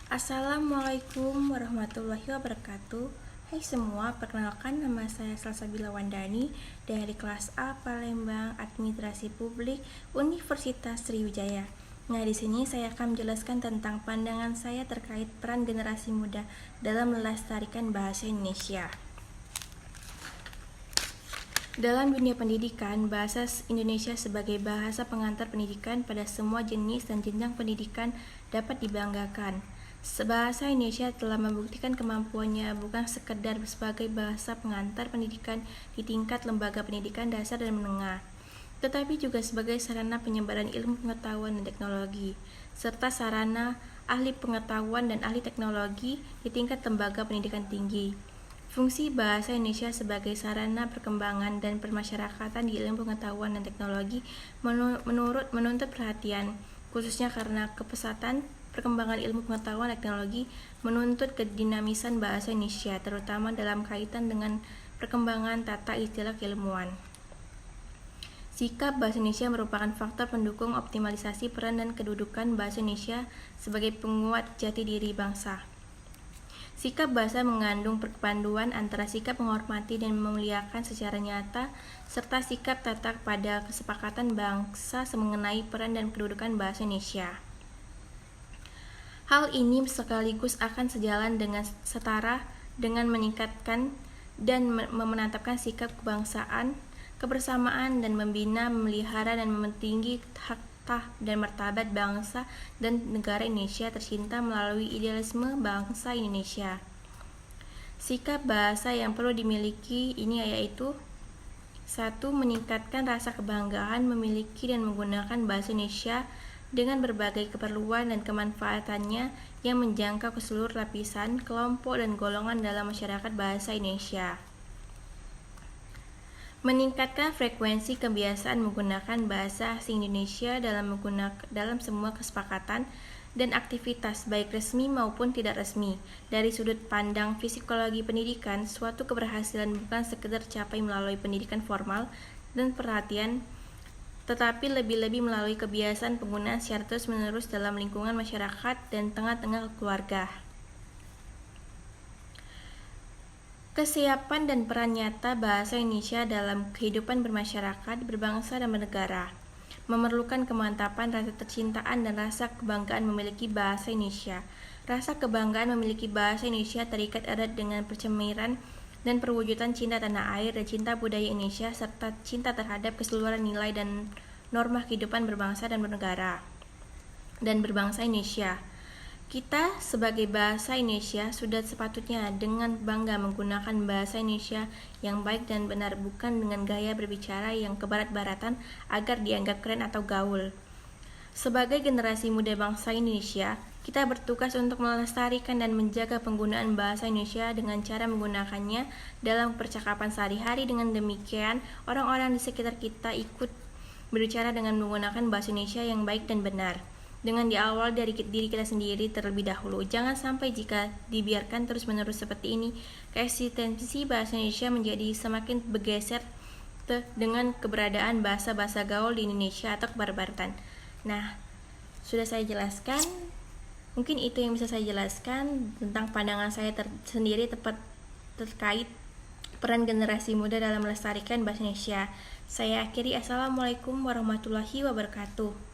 Assalamualaikum warahmatullahi wabarakatuh. Hai semua, perkenalkan nama saya Salsabila Wandani dari kelas A Palembang Administrasi Publik Universitas Sriwijaya. Nah, di sini saya akan menjelaskan tentang pandangan saya terkait peran generasi muda dalam melestarikan bahasa Indonesia. Dalam dunia pendidikan, bahasa Indonesia sebagai bahasa pengantar pendidikan pada semua jenis dan jenjang pendidikan dapat dibanggakan. Bahasa Indonesia telah membuktikan kemampuannya bukan sekedar sebagai bahasa pengantar pendidikan di tingkat lembaga pendidikan dasar dan menengah, tetapi juga sebagai sarana penyebaran ilmu pengetahuan dan teknologi, serta sarana ahli pengetahuan dan ahli teknologi di tingkat lembaga pendidikan tinggi. Fungsi bahasa Indonesia sebagai sarana perkembangan dan permasyarakatan di ilmu pengetahuan dan teknologi menuntut perhatian, khususnya karena kepesatan perkembangan ilmu pengetahuan dan teknologi menuntut kedinamisan bahasa Indonesia, terutama dalam kaitan dengan perkembangan tata istilah keilmuan. Sikap bahasa Indonesia merupakan faktor pendukung optimalisasi peran dan kedudukan bahasa Indonesia sebagai penguat jati diri bangsa. Sikap bahasa mengandung perpaduan antara sikap menghormati dan memuliakan secara nyata, serta sikap tatak pada kesepakatan bangsa mengenai peran dan kedudukan bahasa Indonesia. Hal ini sekaligus akan sejalan dengan setara dengan meningkatkan dan menetapkan sikap kebangsaan, kebersamaan, dan membina, memelihara, dan mementinggi hak dan martabat bangsa dan negara Indonesia tercinta melalui idealisme bangsa Indonesia. Sikap bahasa yang perlu dimiliki ini yaitu 1. Meningkatkan rasa kebanggaan memiliki dan menggunakan bahasa Indonesia dengan berbagai keperluan dan kemanfaatannya yang menjangkau ke seluruh lapisan, kelompok, dan golongan dalam masyarakat bahasa Indonesia. Meningkatkan frekuensi kebiasaan menggunakan bahasa asing Indonesia dalam semua kesepakatan dan aktivitas baik resmi maupun tidak resmi. Dari sudut pandang psikologi pendidikan, suatu keberhasilan bukan sekedar capai melalui pendidikan formal dan perhatian, tetapi lebih-lebih melalui kebiasaan penggunaan secara terus-menerus dalam lingkungan masyarakat dan tengah-tengah keluarga. Kesiapan dan peran nyata bahasa Indonesia dalam kehidupan bermasyarakat, berbangsa, dan bernegara memerlukan kemantapan rasa tercintaan dan rasa kebanggaan memiliki bahasa Indonesia. Rasa kebanggaan memiliki bahasa Indonesia terikat erat dengan percemiran dan perwujudan cinta tanah air dan cinta budaya Indonesia, serta cinta terhadap keseluruhan nilai dan norma kehidupan berbangsa dan bernegara dan berbangsa Indonesia. Kita sebagai bahasa Indonesia sudah sepatutnya dengan bangga menggunakan bahasa Indonesia yang baik dan benar, bukan dengan gaya berbicara yang kebarat-baratan agar dianggap keren atau gaul. Sebagai generasi muda bangsa Indonesia, kita bertugas untuk melestarikan dan menjaga penggunaan bahasa Indonesia dengan cara menggunakannya dalam percakapan sehari-hari. Dengan demikian, orang-orang di sekitar kita ikut berbicara dengan menggunakan bahasa Indonesia yang baik dan benar. Dengan diawal dari diri kita sendiri terlebih dahulu. Jangan sampai jika dibiarkan terus-menerus seperti ini, eksistensi bahasa Indonesia menjadi semakin bergeser dengan keberadaan bahasa-bahasa gaul di Indonesia atau kebarat-baratan. Nah, sudah saya jelaskan. Mungkin itu yang bisa saya jelaskan tentang pandangan saya sendiri terkait peran generasi muda dalam melestarikan bahasa Indonesia. Saya akhiri. Assalamualaikum warahmatullahi wabarakatuh.